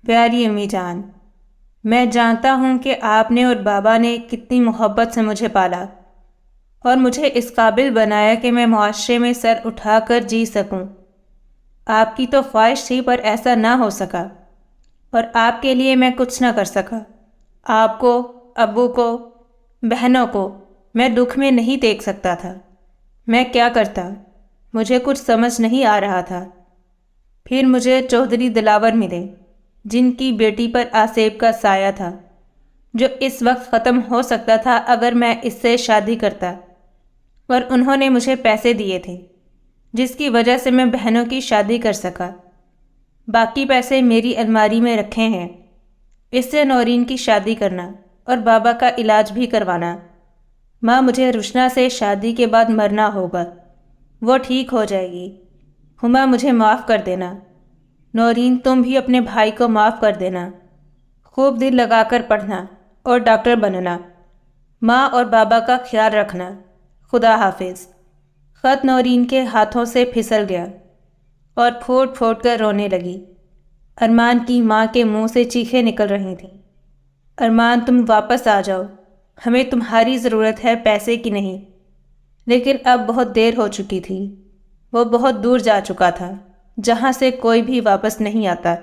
پیاری امی جان، میں جانتا ہوں کہ آپ نے اور بابا نے کتنی محبت سے مجھے پالا اور مجھے اس قابل بنایا کہ میں معاشرے میں سر اٹھا کر جی سکوں۔ آپ کی تو خواہش تھی پر ایسا نہ ہو سکا، اور آپ کے لیے میں کچھ نہ کر سکا۔ آپ کو، ابو کو، بہنوں کو میں دکھ میں نہیں دیکھ سکتا تھا۔ میں کیا کرتا؟ مجھے کچھ سمجھ نہیں آ رہا تھا۔ پھر مجھے چودھری دلاور ملے، جن کی بیٹی پر آصیب کا سایہ تھا، جو اس وقت ختم ہو سکتا تھا اگر میں اس سے شادی کرتا، اور انہوں نے مجھے پیسے دیے تھے جس کی وجہ سے میں بہنوں کی شادی کر سکا۔ باقی پیسے میری الماری میں رکھے ہیں۔ اس سے نورین کی شادی کرنا اور بابا کا علاج بھی کروانا۔ ماں، مجھے روشنا سے شادی کے بعد مرنا ہوگا، وہ ٹھیک ہو جائے گی۔ ہما، مجھے معاف کر دینا۔ نورین، تم بھی اپنے بھائی کو معاف کر دینا۔ خوب دل لگا کر پڑھنا اور ڈاکٹر بننا۔ ماں اور بابا کا خیال رکھنا۔ خدا حافظ۔ خط نورین کے ہاتھوں سے پھسل گیا اور پھوٹ پھوٹ کر رونے لگی۔ ارمان کی ماں کے منہ سے چیخیں نکل رہی تھیں۔ ارمان، تم واپس آ جاؤ، ہمیں تمہاری ضرورت ہے، پیسے کی نہیں۔ لیکن اب بہت دیر ہو چکی تھی۔ وہ بہت دور جا چکا تھا، جہاں سے کوئی بھی واپس نہیں آتا۔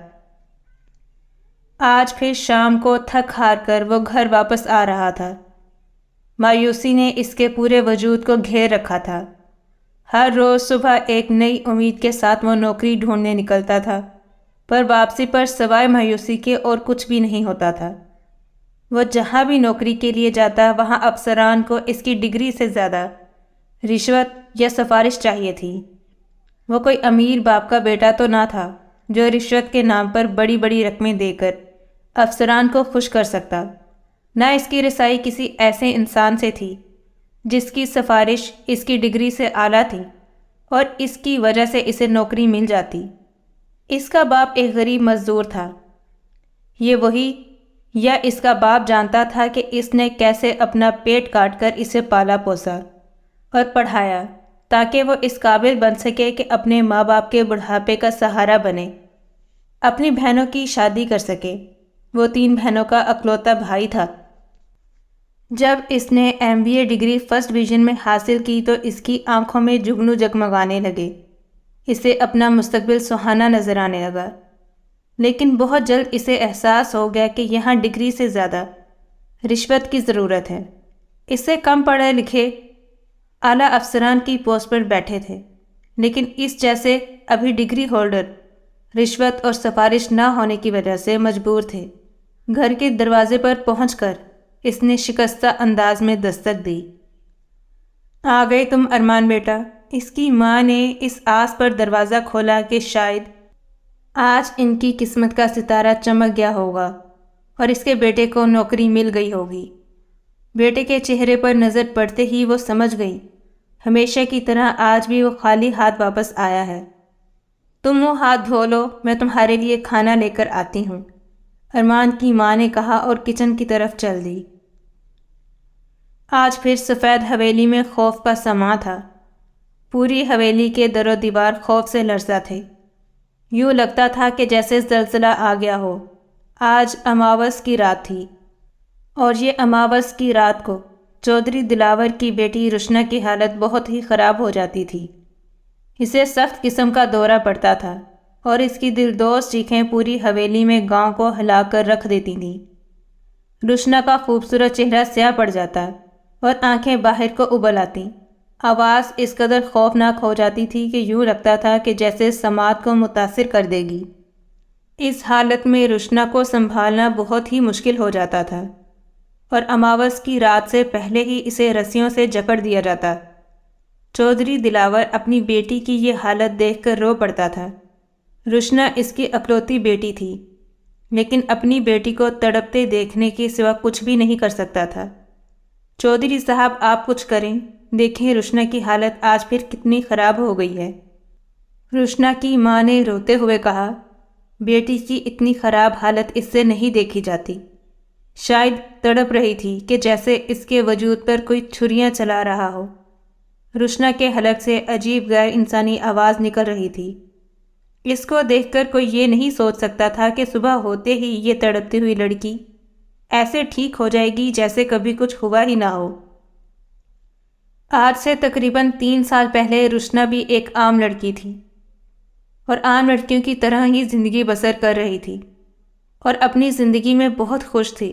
آج پھر شام کو تھک ہار کر وہ گھر واپس آ رہا تھا۔ مایوسی نے اس کے پورے وجود کو گھیر رکھا تھا۔ ہر روز صبح ایک نئی امید کے ساتھ وہ نوکری ڈھونڈنے نکلتا تھا، پر واپسی پر سوائے مایوسی کے اور کچھ بھی نہیں ہوتا تھا۔ وہ جہاں بھی نوکری کے لیے جاتا، وہاں افسران کو اس کی ڈگری سے زیادہ رشوت یا سفارش چاہیے تھی۔ وہ کوئی امیر باپ کا بیٹا تو نہ تھا جو رشوت کے نام پر بڑی بڑی رقمیں دے کر افسران کو خوش کر سکتا۔ نہ اس کی رسائی کسی ایسے انسان سے تھی جس کی سفارش اس کی ڈگری سے اعلیٰ تھی اور اس کی وجہ سے اسے نوکری مل جاتی۔ اس کا باپ ایک غریب مزدور تھا۔ یہ وہی یا اس کا باپ جانتا تھا کہ اس نے کیسے اپنا پیٹ کاٹ کر اسے پالا پوسا اور پڑھایا تاکہ وہ اس قابل بن سکے کہ اپنے ماں باپ کے بڑھاپے کا سہارا بنے، اپنی بہنوں کی شادی کر سکے۔ وہ 3 بہنوں کا اکلوتا بھائی تھا۔ جب اس نے MBA ڈگری فرسٹ ڈویژن میں حاصل کی تو اس کی آنکھوں میں جگنو جگمگانے لگے۔ اسے اپنا مستقبل سہانا نظر آنے لگا، لیکن بہت جلد اسے احساس ہو گیا کہ یہاں ڈگری سے زیادہ رشوت کی ضرورت ہے۔ اس سے کم پڑھے لکھے اعلیٰ افسران کی پوسٹ پر بیٹھے تھے، لیکن اس جیسے ابھی ڈگری ہولڈر رشوت اور سفارش نہ ہونے کی وجہ سے مجبور تھے۔ گھر کے دروازے پر پہنچ کر اس نے شکستہ انداز میں دستک دی۔ آ گئے تم ارمان بیٹا؟ اس کی ماں نے اس آس پر دروازہ کھولا کہ شاید آج ان کی قسمت کا ستارہ چمک گیا ہوگا اور اس کے بیٹے کو نوکری مل گئی ہوگی۔ بیٹے کے چہرے پر نظر پڑتے ہی وہ سمجھ گئی، ہمیشہ کی طرح آج بھی وہ خالی ہاتھ واپس آیا ہے۔ تم منہ ہاتھ دھو لو، میں تمہارے لیے کھانا لے کر آتی ہوں، ارمان کی ماں نے کہا اور کچن کی طرف چل دی۔ آج پھر سفید حویلی میں خوف کا سماں تھا۔ پوری حویلی کے در و دیوار خوف سے لرزا تھے۔ یوں لگتا تھا کہ جیسے زلزلہ آ گیا ہو۔ آج اماوس کی رات تھی، اور یہ اماوس کی رات کو چودھری دلاور کی بیٹی روشنا کی حالت بہت ہی خراب ہو جاتی تھی۔ اسے سخت قسم کا دورہ پڑتا تھا اور اس کی دلدوز چیخیں پوری حویلی میں گاؤں کو ہلا کر رکھ دیتی تھیں۔ روشنا کا خوبصورت چہرہ سیاہ پڑ جاتا اور آنکھیں باہر کو ابل آتی۔ آواز اس قدر خوفناک ہو جاتی تھی کہ یوں لگتا تھا کہ جیسے سماعت کو متاثر کر دے گی۔ اس حالت میں روشنا کو سنبھالنا بہت ہی مشکل ہو جاتا تھا، اور اماوس کی رات سے پہلے ہی اسے رسیوں سے جکڑ دیا جاتا۔ چودھری دلاور اپنی بیٹی کی یہ حالت دیکھ کر رو پڑتا تھا۔ روشنا اس کی اکلوتی بیٹی تھی، لیکن اپنی بیٹی کو تڑپتے دیکھنے کے سوا کچھ بھی نہیں کر سکتا تھا۔ چودھری صاحب، آپ کچھ کریں، دیکھیں روشنا کی حالت آج پھر کتنی خراب ہو گئی ہے۔ روشنا کی ماں نے روتے ہوئے کہا، بیٹی کی اتنی خراب حالت اس سے نہیں دیکھی جاتی۔ شاید تڑپ رہی تھی کہ جیسے اس کے وجود پر کوئی چھریاں چلا رہا ہو۔ روشنا کے حلق سے عجیب غیر انسانی آواز نکل رہی تھی۔ اس کو دیکھ کر کوئی یہ نہیں سوچ سکتا تھا کہ صبح ہوتے ہی یہ تڑپتی ہوئی لڑکی ایسے ٹھیک ہو جائے گی جیسے کبھی کچھ ہوا ہی نہ ہو۔ آج سے تقریباً 3 سال پہلے رشنا بھی ایک عام لڑکی تھی اور عام لڑکیوں کی طرح ہی زندگی بسر کر رہی تھی اور اپنی زندگی میں بہت خوش تھی،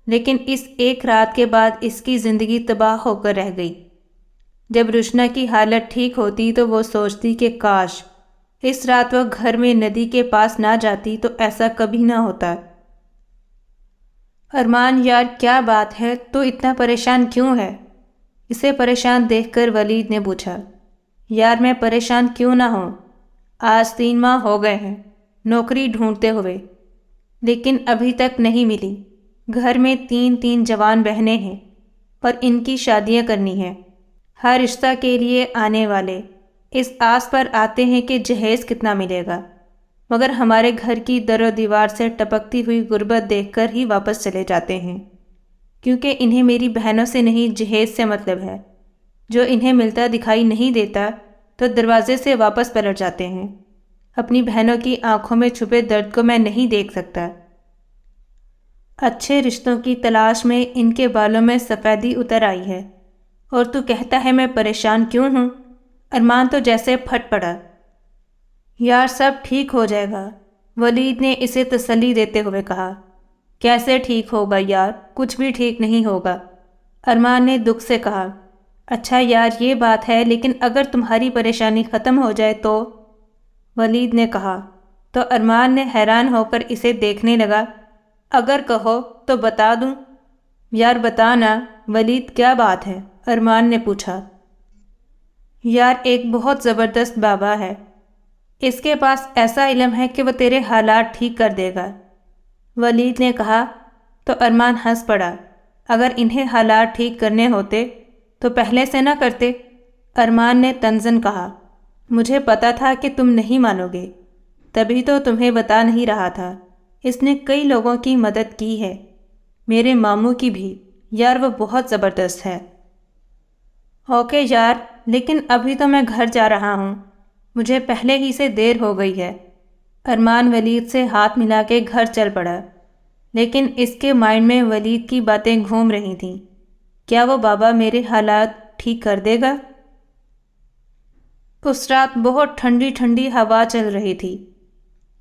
لیکن اس ایک رات کے بعد اس کی زندگی تباہ ہو کر رہ گئی۔ جب رشنا کی حالت ٹھیک ہوتی تو وہ سوچتی کہ کاش اس رات وہ گھر میں ندی کے پاس نہ جاتی تو ایسا کبھی نہ ہوتا۔ ارمان یار کیا بات ہے، تو اتنا پریشان کیوں ہے؟ اسے پریشان دیکھ کر ولید نے پوچھا۔ یار میں پریشان کیوں نہ ہوں؟ آج 3 ماہ ہو گئے ہیں نوکری ڈھونڈتے ہوئے، لیکن ابھی تک نہیں ملی۔ گھر میں 3 جوان بہنیں ہیں اور ان کی شادیاں کرنی ہیں۔ ہر رشتہ کے لیے آنے والے اس آس پر آتے ہیں کہ جہیز کتنا ملے گا، مگر ہمارے گھر کی در و دیوار سے ٹپکتی ہوئی غربت دیکھ کر ہی واپس چلے جاتے ہیں، کیونکہ انہیں میری بہنوں سے نہیں جہیز سے مطلب ہے۔ جو انہیں ملتا دکھائی نہیں دیتا تو دروازے سے واپس پلٹ جاتے ہیں۔ اپنی بہنوں کی آنکھوں میں چھپے درد کو میں نہیں دیکھ سکتا۔ اچھے رشتوں کی تلاش میں ان کے بالوں میں سفیدی اتر آئی ہے، اور تو کہتا ہے میں پریشان کیوں ہوں؟ ارمان تو جیسے پھٹ پڑا۔ یار سب ٹھیک ہو جائے گا، ولید نے اسے تسلی دیتے ہوئے کہا۔ کیسے ٹھیک ہوگا یار؟ کچھ بھی ٹھیک نہیں ہوگا، ارمان نے دکھ سے کہا۔ اچھا یار یہ بات ہے، لیکن اگر تمہاری پریشانی ختم ہو جائے تو؟ ولید نے کہا تو ارمان نے حیران ہو کر اسے دیکھنے لگا۔ اگر کہو تو بتا دوں؟ یار بتا نا ولید، کیا بات ہے؟ ارمان نے پوچھا۔ یار ایک بہت زبردست بابا ہے، اس کے پاس ایسا علم ہے کہ وہ تیرے حالات ٹھیک کر دے گا، ولید نے کہا۔ تو ارمان ہنس پڑا۔ اگر انہیں حالات ٹھیک کرنے ہوتے تو پہلے سے نہ کرتے، ارمان نے طنزاً کہا۔ مجھے پتا تھا کہ تم نہیں مانو گے، تبھی تو تمہیں بتا نہیں رہا تھا۔ اس نے کئی لوگوں کی مدد کی ہے، میرے ماموں کی بھی۔ یار وہ بہت زبردست ہے۔ اوکے یار، لیکن ابھی تو میں گھر جا رہا ہوں، مجھے پہلے ہی سے دیر ہو گئی ہے۔ ارمان ولید سے ہاتھ ملا کے گھر چل پڑا، لیکن اس کے مائنڈ میں ولید کی باتیں گھوم رہی تھیں۔ کیا وہ بابا میرے حالات ٹھیک کر دے گا؟ اس رات بہت ٹھنڈی ٹھنڈی ہوا چل رہی تھی،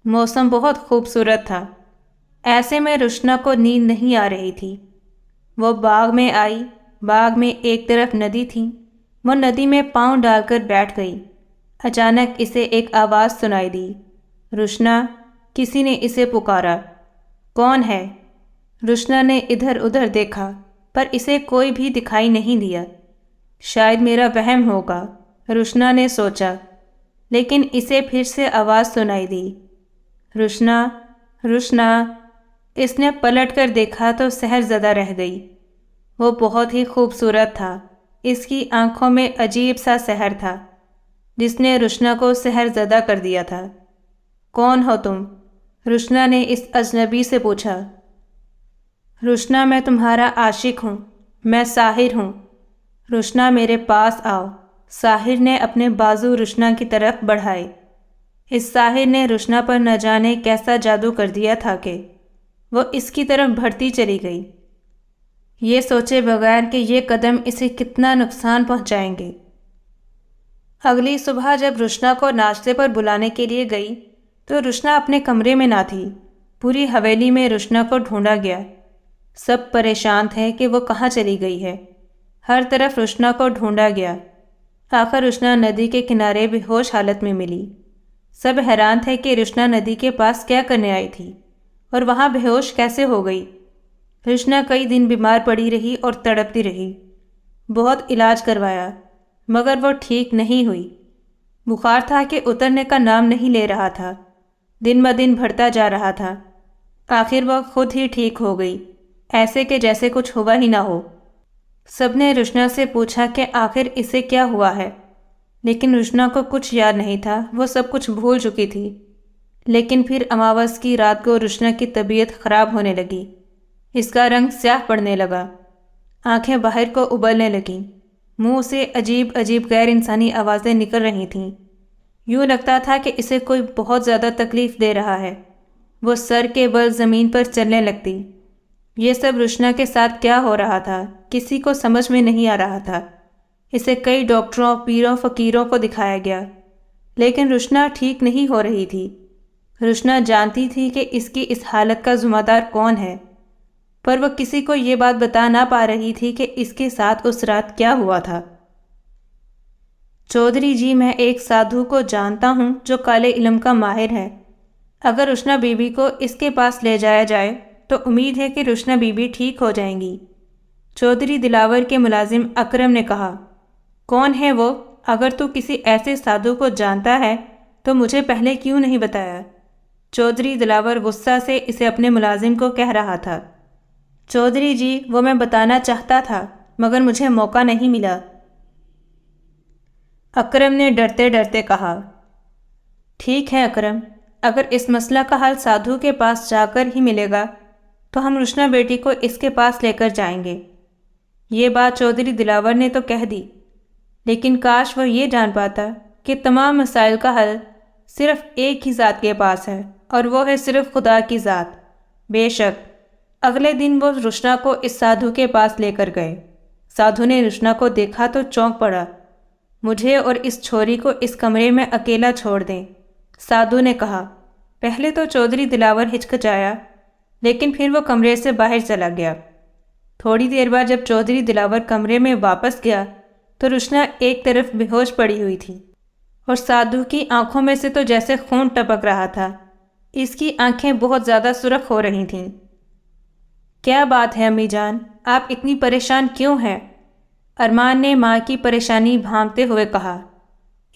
موسم بہت خوبصورت تھا۔ ایسے میں رشنا کو نیند نہیں آ رہی تھی۔ وہ باغ میں آئی، باغ میں ایک طرف ندی تھی، وہ ندی میں پاؤں ڈال کر بیٹھ گئی۔ اچانک اسے ایک آواز سنائی دی۔ رشنا، کسی نے اسے پکارا۔ کون ہے؟ رشنا نے ادھر ادھر دیکھا پر اسے کوئی بھی دکھائی نہیں دیا۔ شاید میرا وہم ہوگا، رشنا نے سوچا، لیکن اسے پھر سے آواز سنائی دی۔ رشنا، رشنا۔ اس نے پلٹ کر دیکھا تو سحر زدہ رہ گئی۔ وہ بہت ہی خوبصورت تھا، اس کی آنکھوں میں عجیب سا سحر تھا جس نے رشنا کو سحر زدہ کر دیا تھا۔ کون ہو تم؟ رشنا نے اس اجنبی سے پوچھا۔ رشنا میں تمہارا عاشق ہوں، میں ساحر ہوں، رشنا میرے پاس آؤ۔ ساحر نے اپنے بازو رشنا کی طرف بڑھائے۔ اس ساحر نے رشنا پر نہ جانے کیسا جادو کر دیا تھا کہ وہ اس کی طرف بڑھتی چلی گئی، یہ سوچے بغیر کہ یہ قدم اسے کتنا نقصان پہنچائیں گے۔ اگلی صبح جب رشنا کو ناشتے پر بلانے کے لیے گئی تو رشنا اپنے کمرے میں نہ تھی۔ پوری حویلی میں رشنا کو ڈھونڈا گیا، سب پریشان تھے کہ وہ کہاں چلی گئی ہے۔ ہر طرف رشنا کو ڈھونڈا گیا، آخر رشنا ندی کے کنارے بے ہوش حالت میں ملی۔ سب حیران تھے کہ رشنا ندی کے پاس کیا کرنے آئی تھی اور وہاں بے ہوش کیسے ہو گئی۔ رشنا کئی دن بیمار پڑی رہی اور تڑپتی رہی، بہت علاج کروایا مگر وہ ٹھیک نہیں ہوئی۔ بخار تھا کہ اترنے کا نام نہیں لے رہا تھا، دن بدن بڑھتا جا رہا تھا۔ آخر وہ خود ہی ٹھیک ہو گئی، ایسے کہ جیسے کچھ ہوا ہی نہ ہو۔ سب نے رشنا سے پوچھا کہ آخر اسے کیا ہوا ہے، لیکن رشنا کو کچھ یاد نہیں تھا، وہ سب کچھ بھول چکی تھی۔ لیکن پھر اماوس کی رات کو رشنا کی طبیعت خراب ہونے لگی، اس کا رنگ سیاہ پڑنے لگا، آنکھیں باہر کو ابلنے لگیں، منہ سے عجیب عجیب غیر انسانی آوازیں نکل رہی تھیں۔ یوں لگتا تھا کہ اسے کوئی بہت زیادہ تکلیف دے رہا ہے۔ وہ سر کے بل زمین پر چلنے لگتی۔ یہ سب روشنا کے ساتھ کیا ہو رہا تھا کسی کو سمجھ میں نہیں آ رہا تھا۔ اسے کئی ڈاکٹروں، پیروں، فقیروں کو دکھایا گیا، لیکن روشنا ٹھیک نہیں ہو رہی تھی۔ روشنا جانتی تھی کہ اس کی اس حالت کا ذمہ دار کون ہے، پر وہ کسی کو یہ بات بتا نہ پا رہی تھی کہ اس کے ساتھ اس رات کیا ہوا تھا۔ چودھری جی، میں ایک سادھو کو جانتا ہوں جو کالے علم کا ماہر ہے۔ اگر روشنا بی بی کو اس کے پاس لے جایا جائے تو امید ہے کہ روشنا بی بی ٹھیک ہو جائیں گی۔ چودھری دلاور کے ملازم اکرم نے کہا۔ کون ہے وہ؟ اگر تو کسی ایسے سادھو کو جانتا ہے تو مجھے پہلے کیوں نہیں بتایا؟ چودھری دلاور غصہ سے اسے اپنے ملازم کو کہہ رہا تھا۔ چودھری جی، وہ میں بتانا چاہتا تھا مگر مجھے موقع نہیں ملا۔ اکرم نے ڈرتے ڈرتے کہا۔ ٹھیک ہے اکرم، اگر اس مسئلہ کا حل سادھو کے پاس جا کر ہی ملے گا تو ہم روشنا بیٹی کو اس کے پاس لے کر جائیں گے۔ یہ بات چودھری دلاور نے تو کہہ دی، لیکن کاش وہ یہ جان پاتا کہ تمام مسائل کا حل صرف ایک ہی ذات کے پاس ہے، اور وہ ہے صرف خدا کی ذات۔ بے شک۔ اگلے دن وہ روشنا کو اس سادھو کے پاس لے کر گئے۔ سادھو نے روشنا کو دیکھا تو چونک پڑا۔ مجھے اور اس چھوری کو اس کمرے میں اکیلا چھوڑ دیں، سادھو نے کہا۔ پہلے تو چودھری دلاور ہچکچایا، لیکن پھر وہ کمرے سے باہر چلا گیا۔ تھوڑی دیر بعد جب چودھری دلاور کمرے میں واپس گیا تو روشنا ایک طرف بے ہوش پڑی ہوئی تھی، اور سادھو کی آنکھوں میں سے تو جیسے خون ٹپک رہا تھا۔ اس کی آنکھیں بہت زیادہ سرخ ہو رہی تھیں۔ کیا بات ہے امی جان، آپ اتنی پریشان کیوں ہیں؟ ارمان نے ماں کی پریشانی بھانپتے ہوئے کہا۔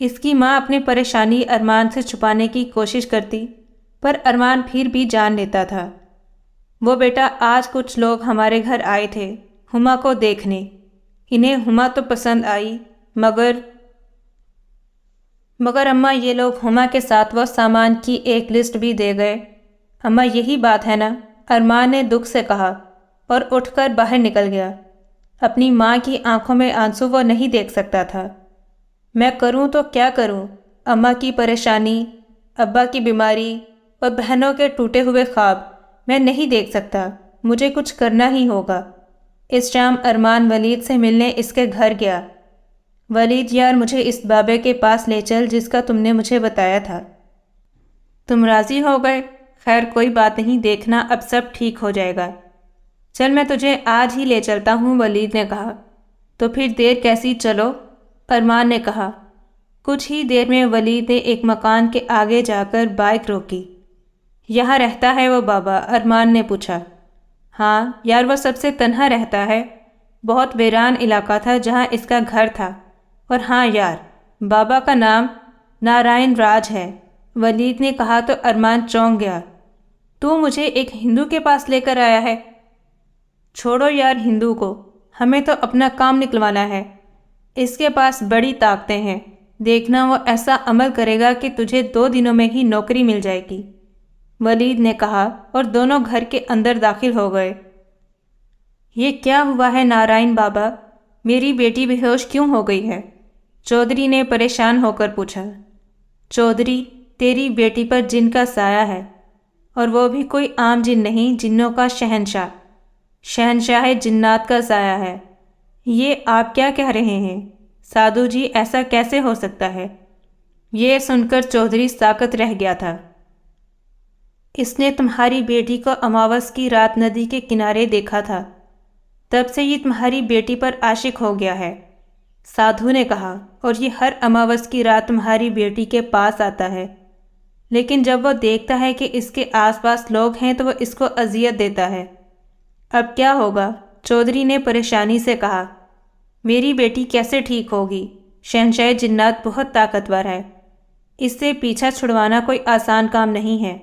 اس کی ماں اپنی پریشانی ارمان سے چھپانے کی کوشش کرتی، پر ارمان پھر بھی جان لیتا تھا۔ وہ بیٹا، آج کچھ لوگ ہمارے گھر آئے تھے ہما کو دیکھنے۔ انہیں ہما تو پسند آئی، مگر اماں یہ لوگ ہما کے ساتھ وہ سامان کی ایک لسٹ بھی دے گئے۔ اماں یہی بات ہے نا؟ ارمان نے دکھ سے کہا، اور اٹھ کر باہر نکل گیا۔ اپنی ماں کی آنکھوں میں آنسو وہ نہیں دیکھ سکتا تھا۔ میں کروں تو کیا کروں؟ اماں کی پریشانی، ابا کی بیماری اور بہنوں کے ٹوٹے ہوئے خواب میں نہیں دیکھ سکتا۔ مجھے کچھ کرنا ہی ہوگا۔ اس شام ارمان ولید سے ملنے اس کے گھر گیا۔ ولید یار، مجھے اس بابے کے پاس لے چل جس کا تم نے مجھے بتایا تھا۔ تم راضی ہو گئے؟ خیر کوئی بات نہیں، دیکھنا اب سب ٹھیک ہو جائے گا۔ چل میں تجھے آج ہی لے چلتا ہوں، ولید نے کہا۔ تو پھر دیر کیسی، چلو، ارمان نے کہا۔ کچھ ہی دیر میں ولید نے ایک مکان کے آگے جا کر بائک روکی۔ یہاں رہتا ہے وہ بابا؟ ارمان نے پوچھا۔ ہاں یار، وہ سب سے تنہا رہتا ہے۔ بہت ویران علاقہ تھا جہاں اس کا گھر تھا۔ اور ہاں یار، بابا کا نام نارائن راج ہے، ولید نے کہا تو ارمان چونک گیا۔ تو مجھے ایک ہندو کے پاس لے کر آیا ہے؟ چھوڑو یار ہندو کو، ہمیں تو اپنا کام نکلوانا ہے۔ اس کے پاس بڑی طاقتیں ہیں، دیکھنا وہ ایسا عمل کرے گا کہ تجھے 2 دنوں میں ہی نوکری مل جائے گی، ولید نے کہا، اور دونوں گھر کے اندر داخل ہو گئے۔ یہ کیا ہوا ہے نارائن بابا؟ میری بیٹی بے ہوش کیوں ہو گئی ہے؟ چودھری نے پریشان ہو کر پوچھا۔ چودھری، تیری بیٹی پر جن کا سایہ ہے، اور وہ بھی کوئی عام جن نہیں، جنوں کا شہنشاہ، شہنشاہ جنات کا سایہ ہے۔ یہ آپ کیا کہہ رہے ہیں سادھو جی؟ ایسا کیسے ہو سکتا ہے؟ یہ سن کر چودھری ساکت رہ گیا تھا۔ اس نے تمہاری بیٹی کو اماوس کی رات ندی کے کنارے دیکھا تھا، تب سے یہ تمہاری بیٹی پر عاشق ہو گیا ہے، سادھو نے کہا، اور یہ ہر اماوس کی رات تمہاری بیٹی کے پاس آتا ہے، لیکن جب وہ دیکھتا ہے کہ اس کے آس پاس لوگ ہیں تو وہ اس کو اذیت دیتا ہے۔ اب کیا ہوگا؟ چودھری نے پریشانی سے کہا۔ میری بیٹی کیسے ٹھیک ہوگی؟ شہنشاہ جنات بہت طاقتور ہے، اس سے پیچھا چھڑوانا کوئی آسان کام نہیں ہے۔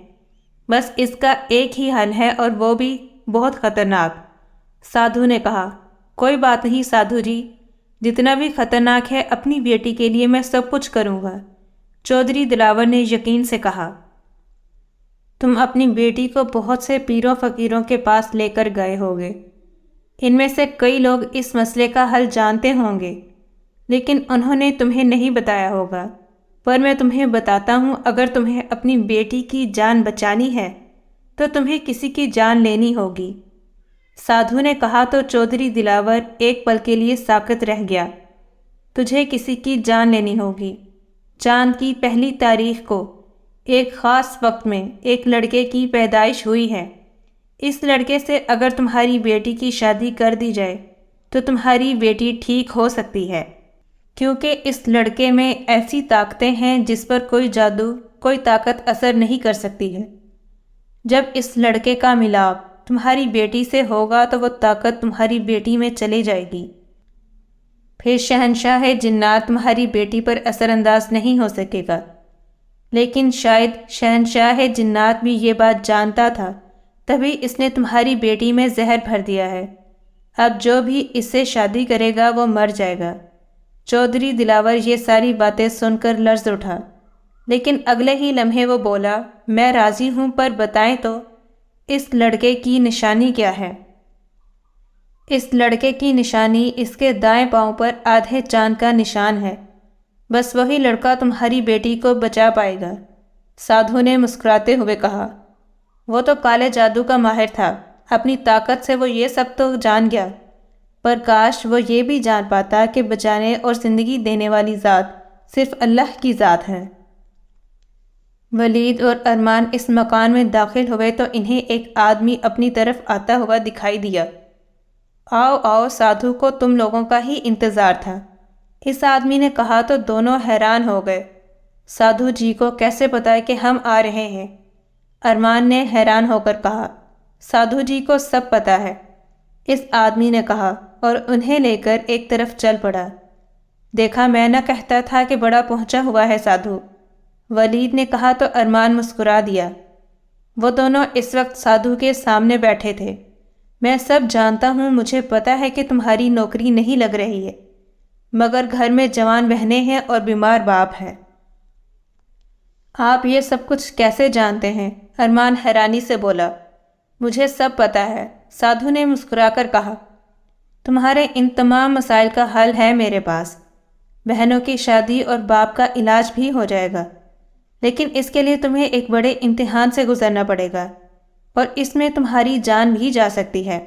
بس اس کا ایک ہی حل ہے، اور وہ بھی بہت خطرناک، سادھو نے کہا۔ کوئی بات نہیں سادھو جی، جتنا بھی خطرناک ہے اپنی بیٹی کے لیے میں سب کچھ کروں گا، چودھری دلاور نے یقین سے کہا۔ تم اپنی بیٹی کو بہت سے پیروں فقیروں کے پاس لے کر گئے ہوگے، ان میں سے کئی لوگ اس مسئلے کا حل جانتے ہوں گے، لیکن انہوں نے تمہیں نہیں بتایا ہوگا۔ پر میں تمہیں بتاتا ہوں، اگر تمہیں اپنی بیٹی کی جان بچانی ہے تو تمہیں کسی کی جان لینی ہوگی۔ سادھو نے کہا تو چودھری دلاور ایک پل کے لیے ساکت رہ گیا۔ تجھے کسی کی جان لینی ہوگی۔ چاند کی پہلی تاریخ کو ایک خاص وقت میں ایک لڑکے کی پیدائش ہوئی ہے۔ اس لڑکے سے اگر تمہاری بیٹی کی شادی کر دی جائے تو تمہاری بیٹی ٹھیک ہو سکتی ہے، کیونکہ اس لڑکے میں ایسی طاقتیں ہیں جس پر کوئی جادو، کوئی طاقت اثر نہیں کر سکتی ہے۔ جب اس لڑکے کا ملاپ تمہاری بیٹی سے ہوگا تو وہ طاقت تمہاری بیٹی میں چلی جائے گی۔ پھر شہنشاہ جنات تمہاری بیٹی پر اثر انداز نہیں ہو سکے گا۔ لیکن شاید شہنشاہ جنات بھی یہ بات جانتا تھا، تبھی اس نے تمہاری بیٹی میں زہر بھر دیا ہے۔ اب جو بھی اس سے شادی کرے گا وہ مر جائے گا۔ چودھری دلاور یہ ساری باتیں سن کر لرز اٹھا، لیکن اگلے ہی لمحے وہ بولا، میں راضی ہوں، پر بتائیں تو اس لڑکے کی نشانی کیا ہے؟ اس لڑکے کی نشانی اس کے دائیں پاؤں پر آدھے چاند کا نشان ہے۔ بس وہی لڑکا تمہاری بیٹی کو بچا پائے گا۔ سادھو نے مسکراتے ہوئے کہا، وہ تو کالے جادو کا ماہر تھا، اپنی طاقت سے وہ یہ سب تو جان گیا، پر کاش وہ یہ بھی جان پاتا کہ بچانے اور زندگی دینے والی ذات صرف اللہ کی ذات ہے۔ ولید اور ارمان اس مکان میں داخل ہوئے تو انہیں ایک آدمی اپنی طرف آتا ہوا دکھائی دیا۔ آؤ آؤ، سادھو کو تم لوگوں کا ہی انتظار تھا، اس آدمی نے کہا تو دونوں حیران ہو گئے۔ سادھو جی کو کیسے پتا ہے کہ ہم آ رہے ہیں؟ ارمان نے حیران ہو کر کہا، سادھو جی کو سب پتا ہے، اس آدمی نے کہا اور انہیں لے کر ایک طرف چل پڑا۔ دیکھا، میں نہ کہتا تھا کہ بڑا پہنچا ہوا ہے سادھو، ولید نے کہا تو ارمان مسکرا دیا۔ وہ دونوں اس وقت سادھو کے سامنے بیٹھے تھے۔ میں سب جانتا ہوں، مجھے پتا ہے کہ تمہاری نوکری نہیں لگ رہی ہے، مگر گھر میں جوان بہنیں ہیں اور بیمار باپ ہے۔ آپ یہ سب کچھ کیسے جانتے ہیں؟ ارمان حیرانی سے بولا۔ مجھے سب پتا ہے، سادھو نے مسکرا کر کہا۔ تمہارے ان تمام مسائل کا حل ہے میرے پاس۔ بہنوں کی شادی اور باپ کا علاج بھی ہو جائے گا، لیکن اس کے لیے تمہیں ایک بڑے امتحان سے گزرنا پڑے گا، اور اس میں تمہاری جان بھی جا سکتی ہے۔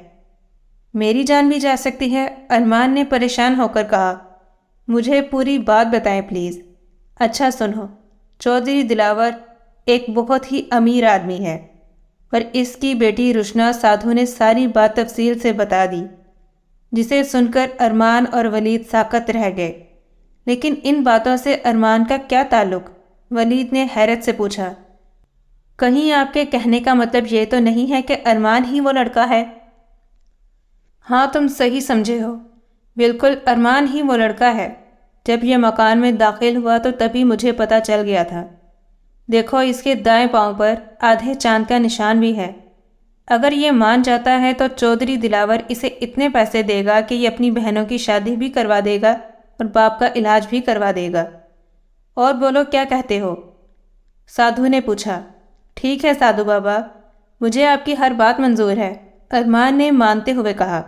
میری جان بھی جا سکتی ہے؟ ارمان نے پریشان ہو کر کہا۔ مجھے پوری بات بتائیں پلیز۔ اچھا سنو، چودھری دلاور ایک بہت ہی امیر آدمی ہے، پر اس کی بیٹی رشنا سادھو نے ساری بات تفصیل سے بتا دی، جسے سن کر ارمان اور ولید ساکت رہ گئے۔ لیکن ان باتوں سے ارمان کا کیا تعلق؟ ولید نے حیرت سے پوچھا۔ کہیں آپ کے کہنے کا مطلب یہ تو نہیں ہے کہ ارمان ہی وہ لڑکا ہے؟ ہاں، تم صحیح سمجھے ہو، بالکل ارمان ہی وہ لڑکا ہے۔ جب یہ مکان میں داخل ہوا تو تبھی مجھے پتہ چل گیا تھا۔ دیکھو، اس کے دائیں پاؤں پر آدھے چاند کا نشان بھی ہے۔ اگر یہ مان جاتا ہے تو چودھری دلاور اسے اتنے پیسے دے گا کہ یہ اپنی بہنوں کی شادی بھی کروا دے گا اور باپ کا علاج بھی کروا دے گا۔ اور بولو، کیا کہتے ہو؟ سادھو نے پوچھا۔ ٹھیک ہے سادھو بابا، مجھے آپ کی ہر بات منظور ہے، ارمان نے مانتے ہوئے کہا۔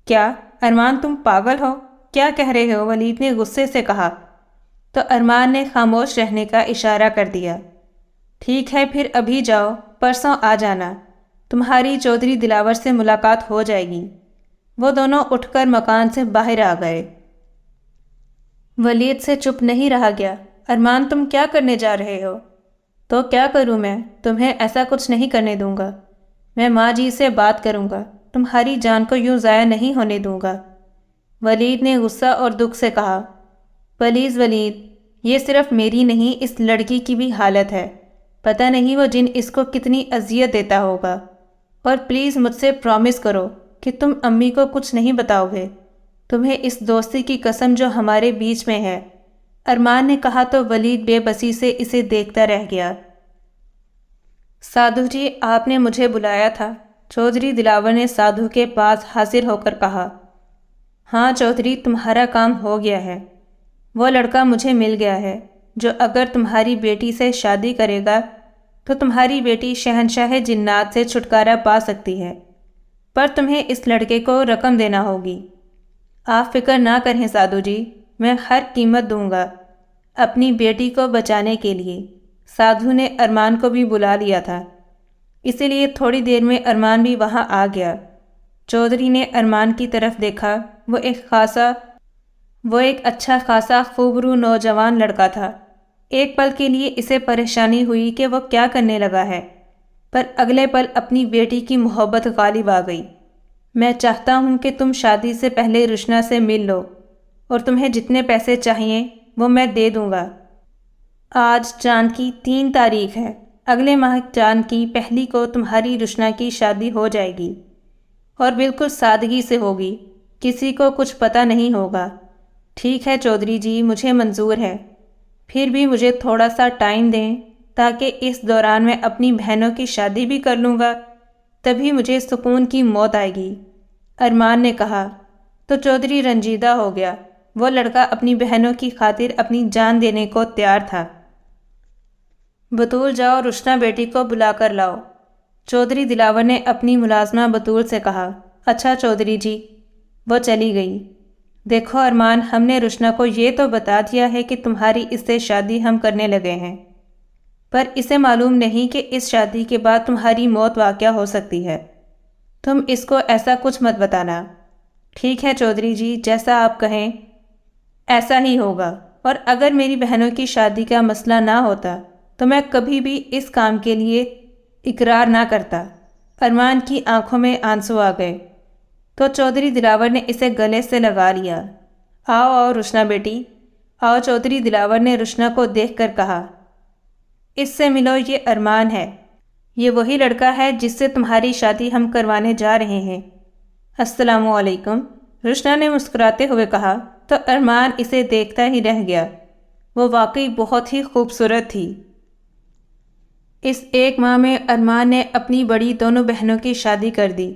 کیا ارمان، تم پاگل ہو؟ کیا کہہ رہے ہو؟ ولید نے غصے سے کہا۔ تو ارمان نے خاموش رہنے کا اشارہ کر دیا۔ ٹھیک ہے، پھر ابھی جاؤ، پرسوں آ جانا، تمہاری چودھری دلاور سے ملاقات ہو جائے گی۔ وہ دونوں اٹھ کر مکان سے باہر آ گئے۔ ولید سے چپ نہیں رہا گیا۔ ارمان، تم کیا کرنے جا رہے ہو؟ تو کیا کروں میں؟ تمہیں ایسا کچھ نہیں کرنے دوں گا۔ میں ماں جی سے بات کروں گا، تمہاری جان کو یوں ضائع نہیں ہونے دوں گا، ولید نے غصہ اور دکھ سے کہا۔ پلیز ولید، یہ صرف میری نہیں، اس لڑکی کی بھی حالت ہے، پتہ نہیں وہ جن اس کو کتنی اذیت دیتا ہوگا، اور پلیز مجھ سے پرومس کرو کہ تم امی کو کچھ نہیں بتاؤ گے، تمہیں اس دوستی کی قسم جو ہمارے بیچ میں ہے۔ ارمان نے کہا تو ولید بے بسی سے اسے دیکھتا رہ گیا۔ سادھو جی، آپ نے مجھے بلایا تھا، چودھری دلاور نے سادھو کے پاس حاضر ہو کر کہا۔ ہاں چودھری، تمہارا کام ہو گیا ہے، وہ لڑکا مجھے مل گیا ہے جو اگر تمہاری بیٹی سے شادی کرے گا تو تمہاری بیٹی شہنشاہ جنات سے چھٹکارا پا سکتی ہے، پر تمہیں اس لڑکے کو رقم دینا ہوگی۔ آپ فکر نہ کریں سادھو جی، میں ہر قیمت دوں گا، اپنی بیٹی کو بچانے کے لیے سادھو نے ارمان کو بھی بلا لیا تھا، اسی لیے تھوڑی دیر میں ارمان بھی وہاں آ گیا۔ چودھری نے ارمان کی طرف دیکھا۔ وہ ایک اچھا خاصا خوبرو نوجوان لڑکا تھا۔ ایک پل کے لیے اسے پریشانی ہوئی کہ وہ کیا کرنے لگا ہے، پر اگلے پل اپنی بیٹی کی محبت غالب آ گئی۔ میں چاہتا ہوں کہ تم شادی سے پہلے رشنا سے مل لو، اور تمہیں جتنے پیسے چاہیے وہ میں دے دوں گا۔ آج چاند کی 3 تاریخ ہے، اگلے ماہ چاند کی 1 کو تمہاری رشنا کی شادی ہو جائے گی، اور بالکل سادگی سے ہوگی، کسی کو کچھ پتہ نہیں ہوگا۔ ٹھیک ہے چودھری جی، مجھے منظور ہے، پھر بھی مجھے تھوڑا سا ٹائم دیں تاکہ اس دوران میں اپنی بہنوں کی شادی بھی کر لوں گا، تبھی مجھے سکون کی موت آئے گی۔ ارمان نے کہا تو چودھری رنجیدہ ہو گیا۔ وہ لڑکا اپنی بہنوں کی خاطر اپنی جان دینے کو تیار تھا۔ بطول جاؤ رشنا بیٹی کو بلا کر لاؤ، چودھری دلاور نے اپنی ملازمہ بطول سے کہا۔ اچھا چودھری جی۔ وہ چلی گئی۔ دیکھو ارمان، ہم نے رشنا کو یہ تو بتا دیا ہے کہ تمہاری اس سے شادی ہم کرنے لگے ہیں، پر اسے معلوم نہیں کہ اس شادی کے بعد تمہاری موت واقع ہو سکتی ہے۔ تم اس کو ایسا کچھ مت بتانا۔ ٹھیک ہے چودھری جی، جیسا آپ کہیں ایسا ہی ہوگا، اور اگر میری بہنوں کی شادی کا مسئلہ نہ ہوتا تو میں کبھی بھی اس کام کے لیے اقرار نہ کرتا۔ ارمان کی آنکھوں میں آنسو آ گئے تو چودھری دلاور نے اسے گلے سے لگا لیا۔ آؤ آؤ رشنا بیٹی، آؤ، چودھری دلاور نے رشنا کو دیکھ کر کہا۔ اس سے ملو، یہ ارمان ہے، یہ وہی لڑکا ہے جس سے تمہاری شادی ہم کروانے جا رہے ہیں۔ السلام علیکم، رشنا نے مسکراتے ہوئے کہا تو ارمان اسے دیکھتا ہی رہ گیا۔ وہ واقعی بہت ہی خوبصورت تھی۔ اس 1 ماہ میں ارمان نے اپنی بڑی دونوں بہنوں کی شادی کر دی۔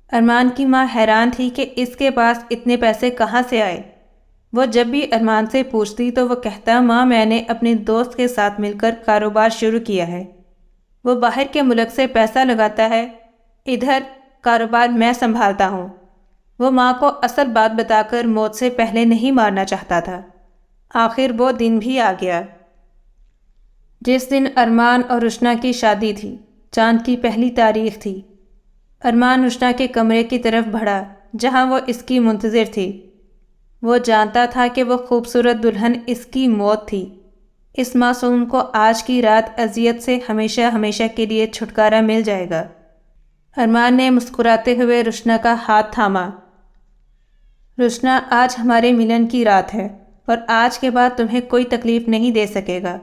ارمان کی ماں حیران تھی کہ اس کے پاس اتنے پیسے کہاں سے آئے۔ وہ جب بھی ارمان سے پوچھتی تو وہ کہتا، ماں میں نے اپنے دوست کے ساتھ مل کر کاروبار شروع کیا ہے، وہ باہر کے ملک سے پیسہ لگاتا ہے، ادھر کاروبار میں سنبھالتا ہوں۔ وہ ماں کو اصل بات بتا کر موت سے پہلے نہیں مارنا چاہتا تھا۔ آخر وہ دن بھی آ گیا جس دن ارمان اور رشنا کی شادی تھی۔ چاند کی 1 تاریخ تھی۔ ارمان رشنا کے کمرے کی طرف بڑھا جہاں وہ اس کی منتظر تھی۔ وہ جانتا تھا کہ وہ خوبصورت دلہن اس کی موت تھی۔ اس معصوم کو آج کی رات اذیت سے ہمیشہ ہمیشہ کے لیے چھٹکارا مل جائے گا۔ ارمان نے مسکراتے ہوئے رشنا کا ہاتھ تھاما۔ رشنا، آج ہمارے ملن کی رات ہے، اور آج کے بعد تمہیں کوئی تکلیف نہیں دے سکے گا۔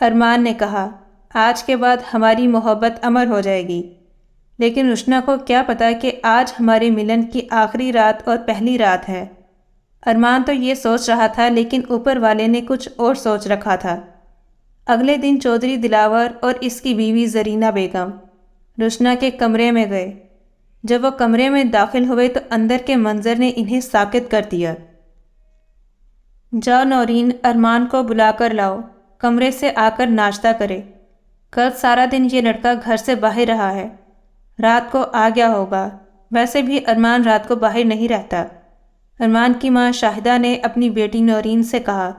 ارمان نے کہا، آج کے بعد ہماری محبت امر ہو جائے گی، لیکن رشنا کو کیا پتا کہ آج ہمارے ملن کی آخری رات اور پہلی رات ہے۔ ارمان تو یہ سوچ رہا تھا، لیکن اوپر والے نے کچھ اور سوچ رکھا تھا۔ اگلے دن چودھری دلاور اور اس کی بیوی زرینہ بیگم رشنا کے کمرے میں گئے۔ جب وہ کمرے میں داخل ہوئے تو اندر کے منظر نے انہیں ساکت کر دیا۔ جاؤ نورین، ارمان کو بلا کر لاؤ، کمرے سے آ کر ناشتہ کرے۔ کل سارا دن یہ لڑکا گھر سے باہر رہا ہے، رات کو آ گیا ہوگا۔ ویسے بھی ارمان رات کو باہر نہیں رہتا۔ ارمان کی ماں شاہدہ نے اپنی بیٹی نورین سے کہا۔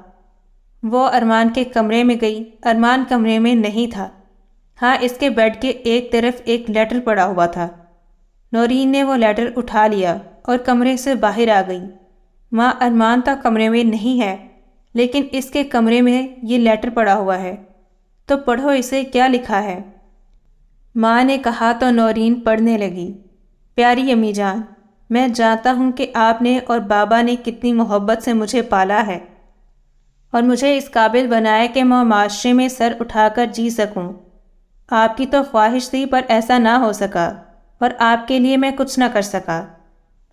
وہ ارمان کے کمرے میں گئی۔ ارمان کمرے میں نہیں تھا، ہاں اس کے بیڈ کے ایک طرف ایک لیٹر پڑا ہوا تھا۔ نورین نے وہ لیٹر اٹھا لیا اور کمرے سے باہر آ گئی۔ ماں، ارمان تو کمرے میں نہیں ہے، لیکن اس کے کمرے میں یہ لیٹر پڑا ہوا ہے، تو پڑھو اسے کیا لکھا ہے۔ ماں نے کہا تو نورین پڑھنے لگی۔ پیاری امی جان، میں جانتا ہوں کہ آپ نے اور بابا نے کتنی محبت سے مجھے پالا ہے اور مجھے اس قابل بنایا کہ میں معاشرے میں سر اٹھا کر جی سکوں۔ آپ کی تو خواہش تھی، پر ایسا نہ ہو سکا، اور آپ کے لیے میں کچھ نہ کر سکا۔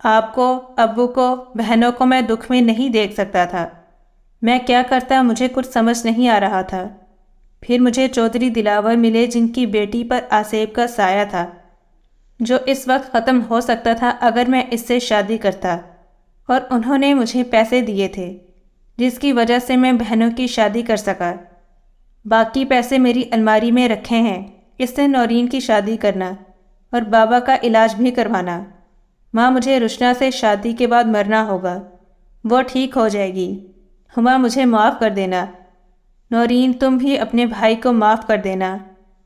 آپ کو، ابو کو، بہنوں کو میں دکھ میں نہیں دیکھ سکتا تھا۔ میں کیا کرتا مجھے کچھ سمجھ نہیں آ رہا تھا۔ پھر مجھے چودھری دلاور ملے جن کی بیٹی پر آصیب کا سایہ تھا، جو اس وقت ختم ہو سکتا تھا اگر میں اس سے شادی کرتا، اور انہوں نے مجھے پیسے دیے تھے جس کی وجہ سے میں بہنوں کی شادی کر سکا۔ باقی پیسے میری الماری میں رکھے ہیں، اس سے نورین کی شادی کرنا اور بابا کا علاج بھی کروانا۔ ماں، مجھے رشنا سے شادی کے بعد مرنا ہوگا، وہ ٹھیک ہو جائے گی، ہما مجھے معاف کر دینا۔ نورین تم بھی اپنے بھائی کو معاف کر دینا۔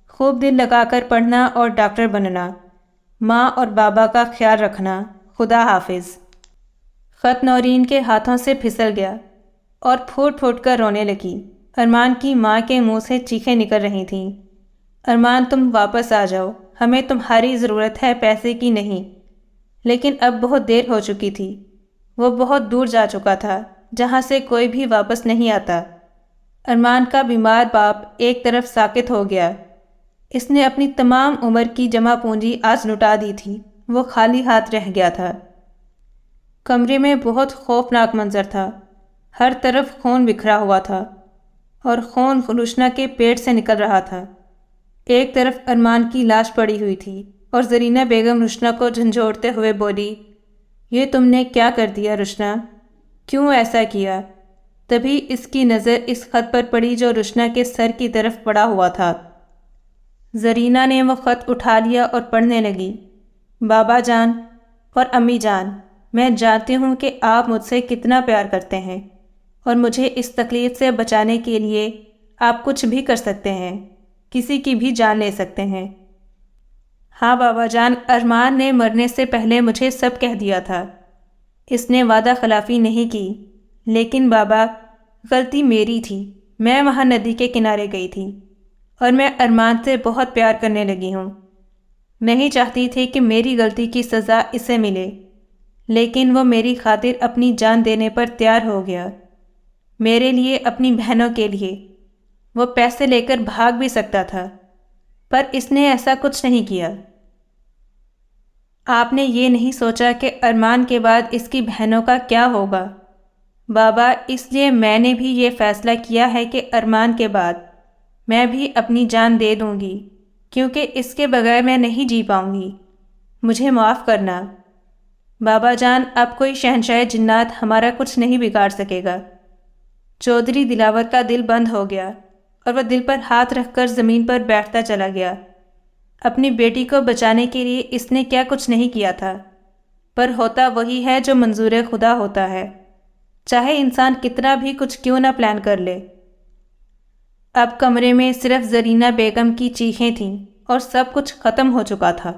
خوب دل لگا کر پڑھنا اور ڈاکٹر بننا۔ ماں اور بابا کا خیال رکھنا۔ خدا حافظ۔ خط نورین کے ہاتھوں سے پھسل گیا اور پھوٹ پھوٹ کر رونے لگی۔ ارمان کی ماں کے منہ سے چیخیں نکل رہی تھیں۔ ارمان تم واپس آ جاؤ، ہمیں تمہاری ضرورت ہے، پیسے کی نہیں۔ لیکن اب بہت دیر ہو چکی تھی۔ وہ بہت دور جا چکا تھا جہاں سے کوئی بھی واپس نہیں آتا۔ ارمان کا بیمار باپ ایک طرف ساکت ہو گیا۔ اس نے اپنی تمام عمر کی جمع پونجی آج لٹا دی تھی۔ وہ خالی ہاتھ رہ گیا تھا۔ کمرے میں بہت خوفناک منظر تھا۔ ہر طرف خون بکھرا ہوا تھا اور خون روشنا کے پیٹ سے نکل رہا تھا۔ ایک طرف ارمان کی لاش پڑی ہوئی تھی اور زرینہ بیگم روشنا کو جھنجھوڑتے ہوئے بولی، یہ تم نے کیا کر دیا روشنا؟ کیوں ایسا کیا؟ تبھی اس کی نظر اس خط پر پڑی جو روشنا کے سر کی طرف پڑا ہوا تھا۔ زرینہ نے وہ خط اٹھا لیا اور پڑھنے لگی۔ بابا جان اور امی جان، میں جانتی ہوں کہ آپ مجھ سے کتنا پیار کرتے ہیں اور مجھے اس تکلیف سے بچانے کے لیے آپ کچھ بھی کر سکتے ہیں، کسی کی بھی جان لے سکتے ہیں۔ ہاں بابا جان، ارمان نے مرنے سے پہلے مجھے سب کہہ دیا تھا۔ اس نے وعدہ خلافی نہیں کی، لیکن بابا غلطی میری تھی۔ میں وہاں ندی کے کنارے گئی تھی اور میں ارمان سے بہت پیار کرنے لگی ہوں۔ نہیں چاہتی تھی کہ میری غلطی کی سزا اسے ملے، لیکن وہ میری خاطر اپنی جان دینے پر تیار ہو گیا۔ میرے لیے، اپنی بہنوں کے لیے۔ وہ پیسے لے کر بھاگ بھی سکتا تھا، پر اس نے ایسا کچھ نہیں کیا۔ آپ نے یہ نہیں سوچا کہ ارمان کے بعد اس کی بہنوں کا کیا ہوگا؟ بابا، اس لیے میں نے بھی یہ فیصلہ کیا ہے کہ ارمان کے بعد میں بھی اپنی جان دے دوں گی، کیونکہ اس کے بغیر میں نہیں جی پاؤں گی۔ مجھے معاف کرنا۔ بابا جان، اب کوئی شہنشاہ جنات ہمارا کچھ نہیں بگاڑ سکے گا۔ چودھری دلاور کا دل بند ہو گیا اور وہ دل پر ہاتھ رکھ کر زمین پر بیٹھتا چلا گیا۔ اپنی بیٹی کو بچانے کے لیے اس نے کیا کچھ نہیں کیا تھا، پر ہوتا وہی ہے جو منظور خدا ہوتا ہے، چاہے انسان کتنا بھی کچھ کیوں نہ پلان کر لے۔ اب کمرے میں صرف زرینہ بیگم کی چیخیں تھیں اور سب کچھ ختم ہو چکا تھا۔